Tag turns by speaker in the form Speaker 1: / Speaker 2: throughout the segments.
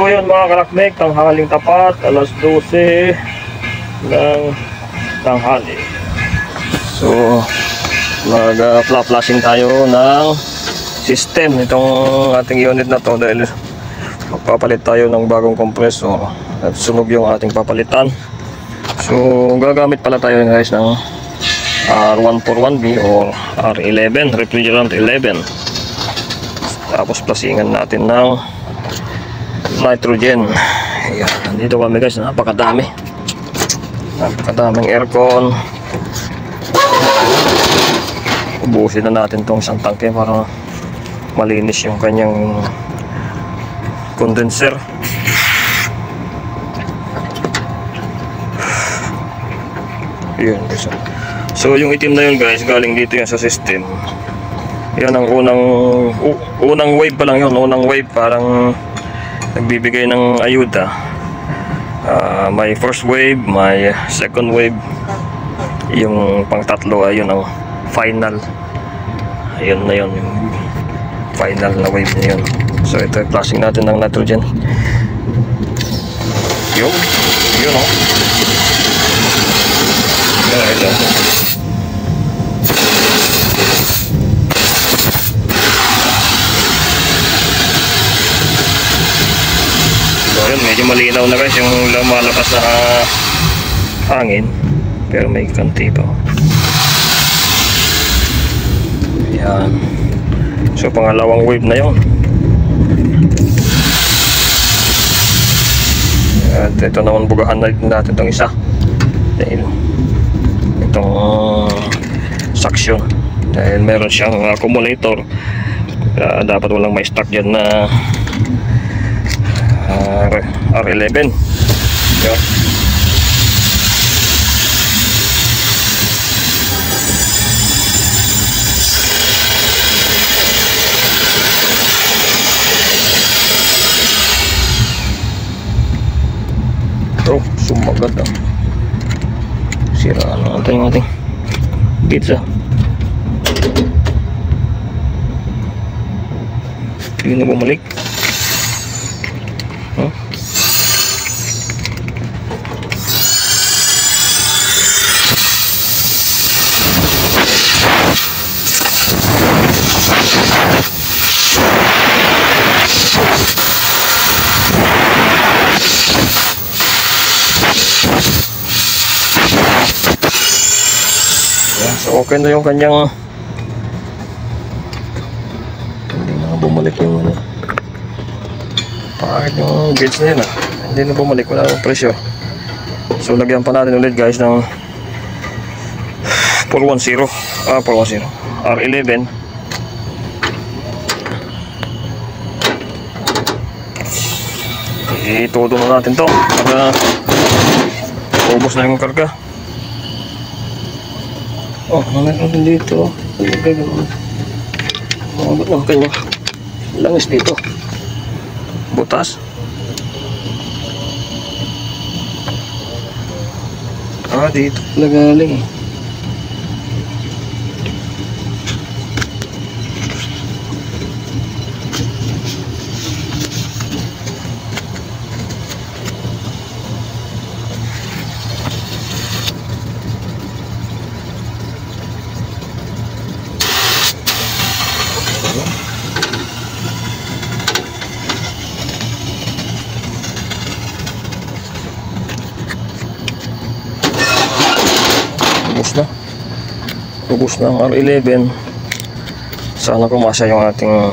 Speaker 1: So yun mga karakmek, tanghaling tapat, alas 12 ng tanghali. So mag-flashing tayo ng system itong ating unit na to dahil magpapalit tayo ng bagong compressor at sunog yung ating papalitan. So gagamit pala tayo guys ng R141B or R11, refrigerant 11. Tapos plasingan natin ng nitrogen. Ayan, nandito kami guys, napakadaming aircon. Ubusin na natin tong isang tangke para malinis yung kanyang condenser. Yun guys. So yung itim na yun guys, galing dito yan sa system. Yan ang unang wave pa lang yun. Unang wave parang nagbibigay ng ayuda. May first wave, may second wave. Yung pang tatlo ayun ang final. Ayun na yun, yung final na wave na yun. So ito yung flashing natin ng nitrogen. Yun o. Ito. So yun, medyo malinaw na guys yung lumalakas na hangin, pero may kanti pa. Ayan. So pangalawang wave na yun. At ito naman bugahan na natin itong isa dahil itong suction, dahil meron siyang accumulator. Dapat walang may stock dyan na R11. Yun. Ito, sumagat ah. Siraan natin yung ating pizza. Hindi na bumalik. Huh? So okay na yung kanyang, hindi na bumalik yung ano, pakit yung gauge na yun ah. Hindi na bumalik, wala yung presyo. So lagyan pa natin ulit guys ng 410 R11. Ituto na natin to para ubos na yung karga. Oh, naman dito. Mabot ng kanya langis dito. Butas. Dito nagaling. Ubus na ang R11. Sana kumasa yung ating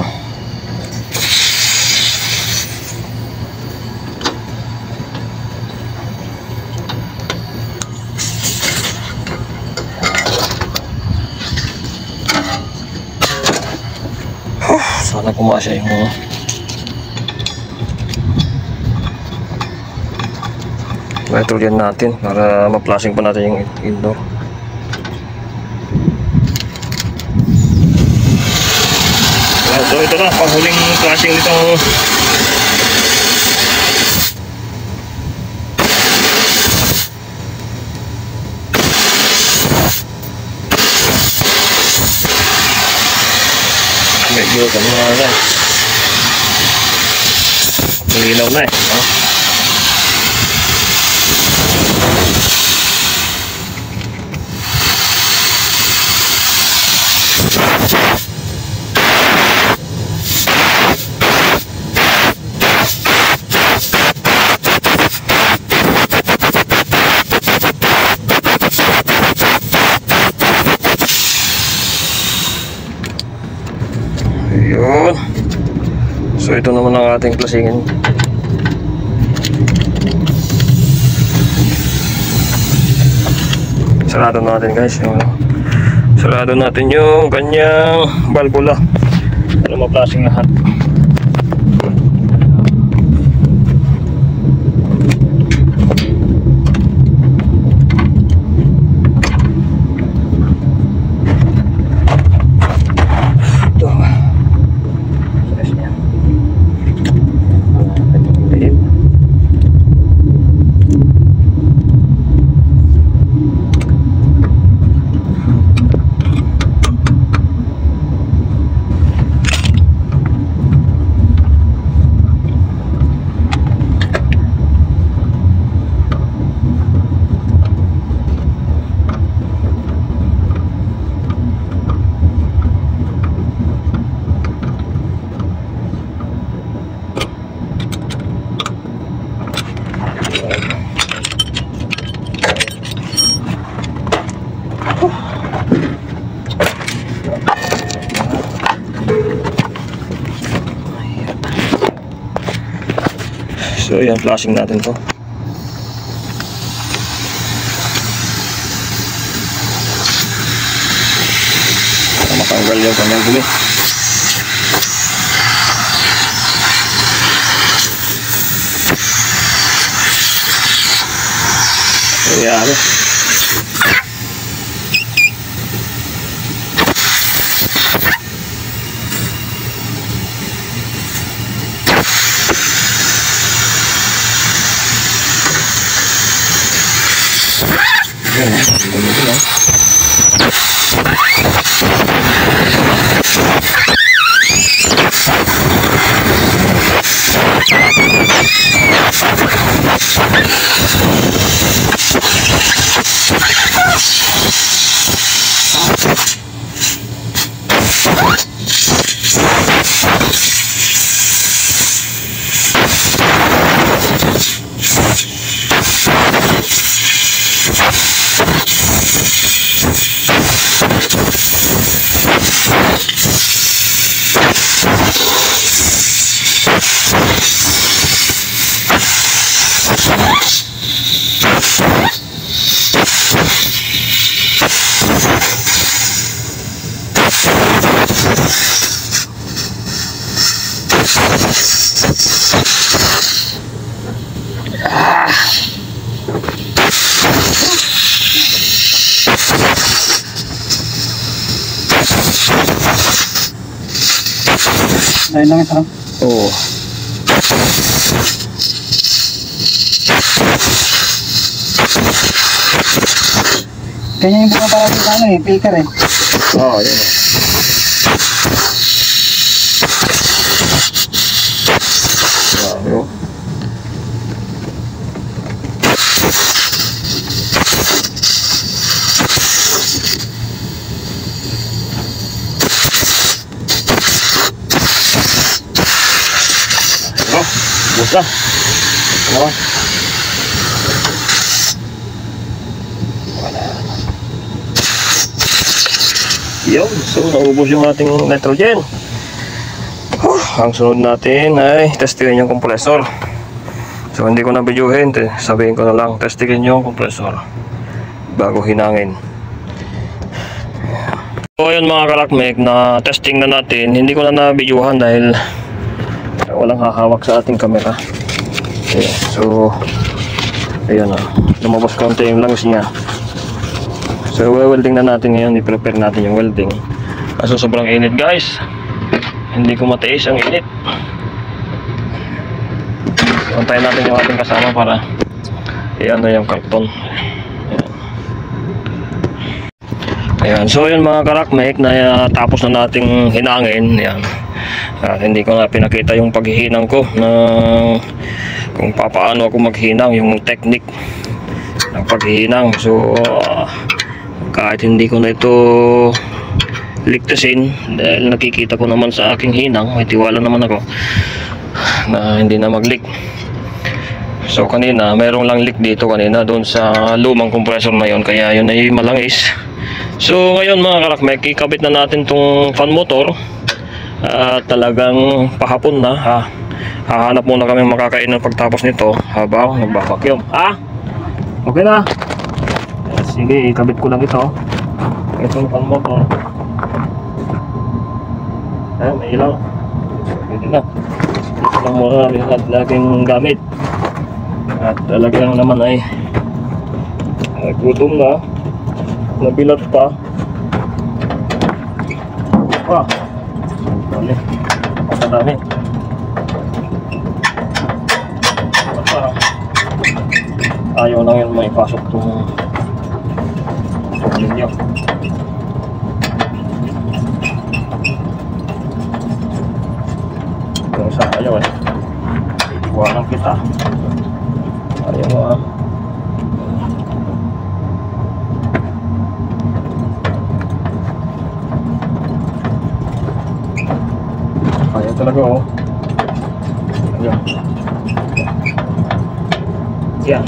Speaker 1: sana kumasa yung nitrogen natin para ma-flashing pa natin yung indoor. So ito na, panghuling flashing nito. Medyo kami na. Malinaw na eh. No? Ayun. So ito naman ang ating plasingin. Sarado natin guys yung, sarado natin yung kanyang valvula para ma-flashing lahat. So yan, flashing natin to. Para matanggal yung kanyang dumi. So yan.
Speaker 2: Ayun lang ito.
Speaker 1: Oo.
Speaker 2: Ganyan yung bumaparang sa ano eh, filter eh.
Speaker 1: Oo, yun. Wow. Busa. Ano? Yun. So, naubos yung ating nitrogen. Ang sunod natin ay testingin yung compressor. So, hindi ko na videohin. Sabihin ko na lang, testingin yung compressor bago hinangin. So, yun mga kalakmek, na testing na natin. Hindi ko na na-videohan dahil walang hahawak sa ating camera. Okay, so ayan na, lumabas konti yung langis niya. So welding na natin ngayon, i-prepare natin yung welding. Kaso sobrang init guys, hindi ko matiis ang init. Antayin natin yung ating kasama para i-ano yung karton. Ayan, so yun mga karakmek, na tapos na nating hinangin. Ayan. At hindi ko na pinakita yung paghihinang ko na kung paano ako maghinang, yung technique ng paghihinang. So kahit hindi ko na ito ligtasin dahil nakikita ko naman sa aking hinang, may tiwala naman ako na hindi na mag-leak. So kanina mayroong lang leak dito kanina doon sa lumang compressor na yun, kaya yun ay malangis. So ngayon mga karakmek, ikabit na natin tong fan motor. Talagang pahapon na ha. Hahanap muna kami makakainan pagtapos nito habang nagbabacuum. Okay na. Sige, ikabit ko lang ito. Itong fan motor. May ilaw. Pwede na. Ito lang muna laging gamit. At talagang naman ay gutom na. Nabilat pa. Dami. Dami. Ayaw lang yun maipasok itong ninyo. Kung sa ayaw iwanan kita. Ayaw mo ayaw talaga Ayan. Yan.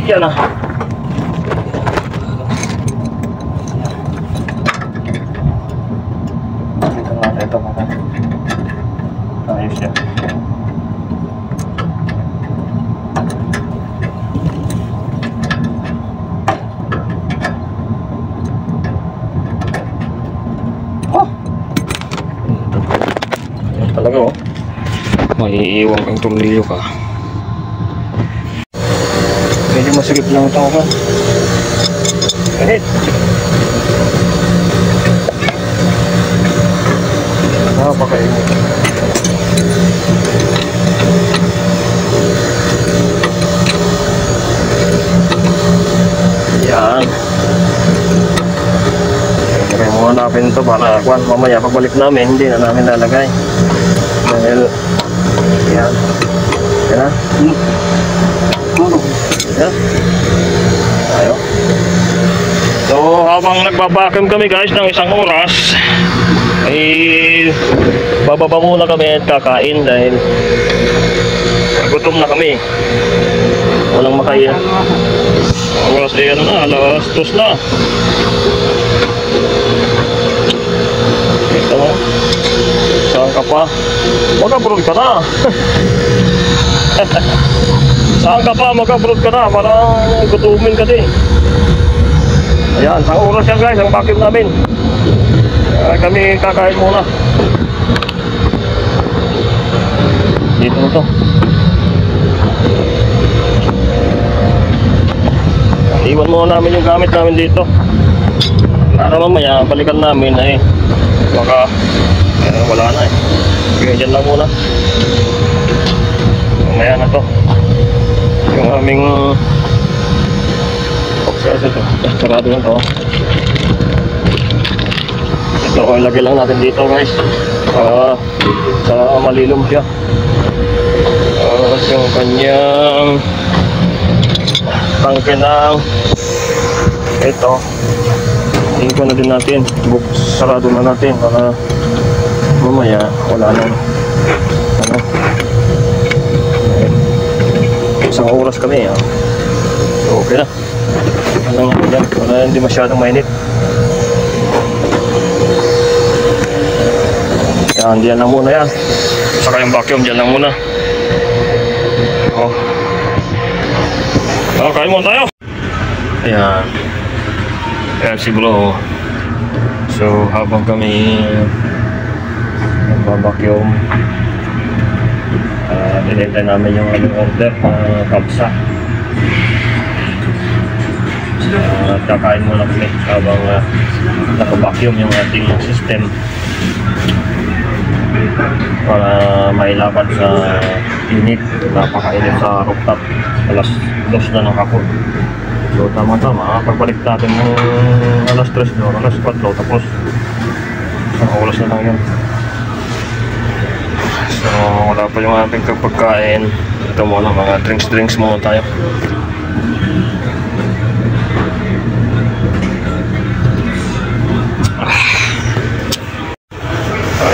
Speaker 1: Yan na. Dito natin ito mga. Ayos yan. Talaga maiiwan kang tornilyo ka. Medyo masigip lang ito ka. Kahit napakainit. Yan. Kaya mo hanapin ito para mamaya pagbalik namin hindi na namin lalagay. Dahil yan. Yan na. Yan. Tayo. So habang nagbabacuum kami guys ng 1 oras ay bababa muna kami at kakain dahil gutom na kami. Walang makain. Oras ay alas 2 na. Ito mo. Saan ka pa? Mag-abroad ka na. Saan ka pa? Mag-abroad ka na. Parang gutumin ka din. Ayan, 1 oras yan guys ang vacuum namin. Kami kakain muna. Dito na to. Iwan muna namin yung gamit namin dito. Para mamaya balikan namin baka wala na Kaya dyan lang muna. Mamaya na to. Yung aming ito. Sarado lang to. Ito ilagay lang natin dito guys. Sa malilom siya. Yung kanyang tangke ng ito. Ito na din natin. Sarado na natin para mamaya wala nang 1 oras kami so, okay na. Para hindi masyadong mainit. Yan, diyan lang muna yan. Saka yung vacuum diyan lang muna. Kain muna tayo. Ayan. Ayan si bro. So habang kami nagbabacuum, nilintay namin yung order na kapsa. At kakain muna kami habang nakabacuum yung ating system para mailaban sa init. Napakainit sa rooftop. Alas 2 na ng hapon. So tama-tama, pagbalik natin ng alas 3 doon, alas 4, tapos isang oras na lang yun. So wala pa yung ating pagkain. Ito muna, mga drinks muna tayo.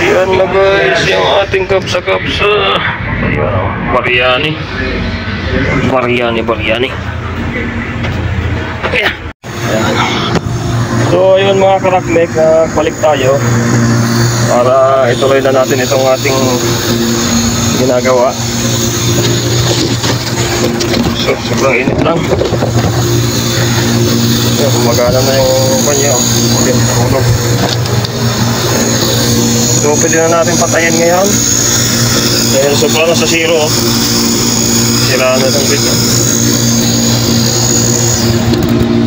Speaker 1: Ayan na guys, yung ating kapsa-kapsa. Ayan o, Biryani. Ayan. So ayun mga karakmek, balik tayo para ituloy na natin itong ating ginagawa. So sobrang init lang. So, gumagana na yung kanya. Okay, tulog. So pwede na natin patayin ngayon. Dahil sobrang na sa zero. Sira na itong video.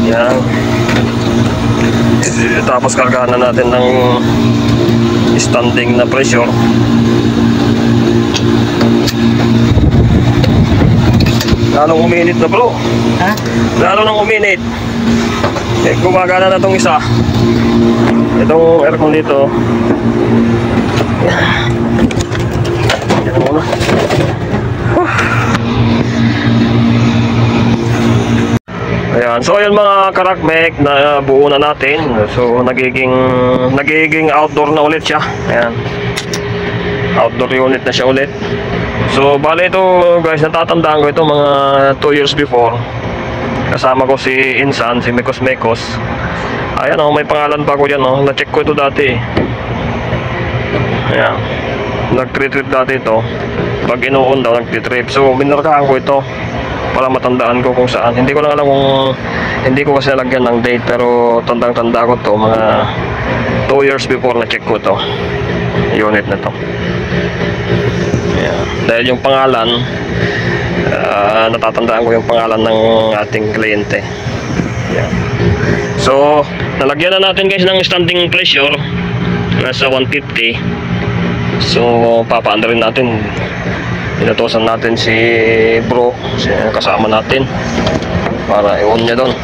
Speaker 1: Yan. Tapos kargahan na natin ng standing na pressure. Lalong uminit na bro.
Speaker 2: Ha?
Speaker 1: Lalo nang uminit. Gumagana na itong isa. Itong aircon dito. Yan muna. Ayan. So ayan mga karakmek, na buo na natin. So nagiging outdoor na ulit siya. Ayan. Outdoor unit na siya ulit. So bale ito guys, natatandaan ko ito mga 2 years before. Kasama ko si Insan, si Mekos. Ayan o, may pangalan pa ko dyan o. Na-check ko ito dati. Ayan. Nag-trip dati ito. Pag inuun daw, nag-trip. So minarkahan ko ito para matandaan ko kung saan. Hindi ko lang alam kung, hindi ko kasi nalagyan ng date, pero tandang-tanda ko to mga 2 years before na-check ko to unit na to. Yeah. Dahil yung pangalan, natatandaan ko yung pangalan ng ating kliyente. Yeah. So nalagyan na natin guys ng standing pressure, nasa 150. So papaanda rin natin. Inutusan natin si bro, si kasama natin, para i-on niya doon.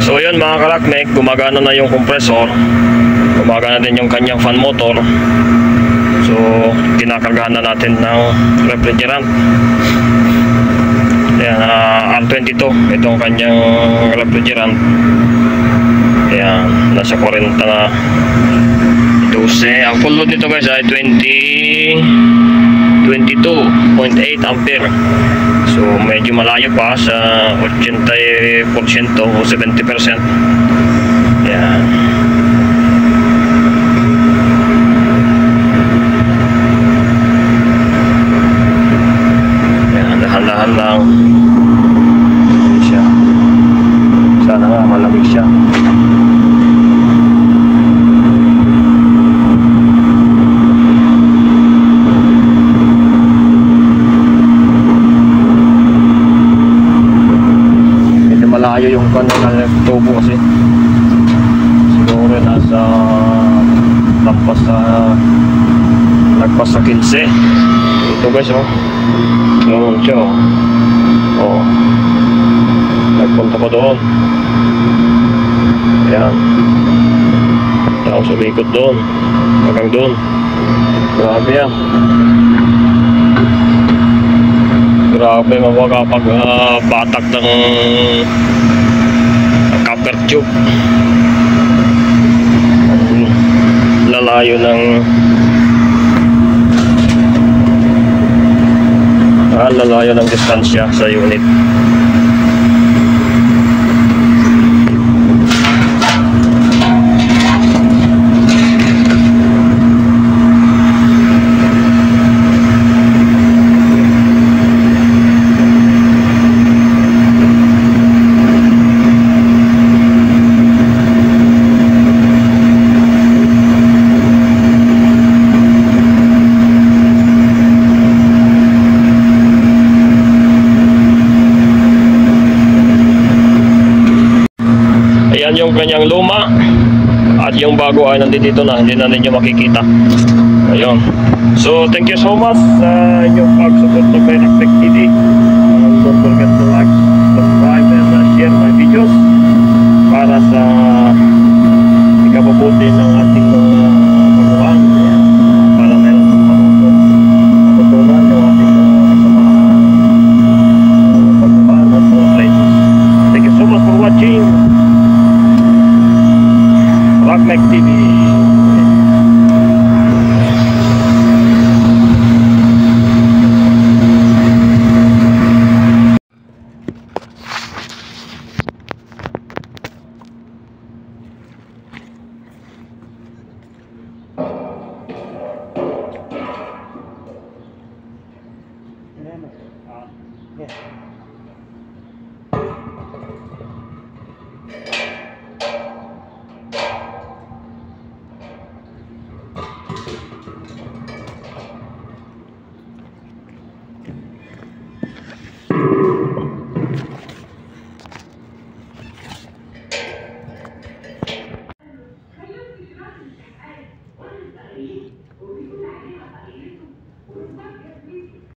Speaker 1: So yun mga karakmek, gumagana na yung compressor, gumagana din yung kanyang fan motor. So kinakargahan na natin ng refrigerant. Ayan, R22 itong kanyang refrigerant. Ayan, nasa 40 na 12. Ang full load nito guys ay 22.8 ampere. So medyo malayo pa sa 80% o 70%. Ayan. Ayan, dahan-dahan lang. Ayan siya. Sana nga malamig siya. Malayo yung kanal tubo kasi siguro nasa lagpas sa 15. Ito guys oh, yun siya oh, nagpunta ko doon. Ayan, tapos umikot doon hanggang doon. Grabe yan. Grabe, makakapag-batak ng copper tube. Lalayo ng distansya sa unit. bago ay nandito na, hindi na ninyo makikita. Ayun. So thank you so much sa inyong pag-support ng Bayrak Tech TV. Don't forget to like, subscribe, and share my videos para sa ikabubuti ng ating mga baguhan. Para meron matutunan yung ating mga kasamahan, baguhan at mga friends. Thank you so much for watching Rockmec TV.
Speaker 2: Yeah.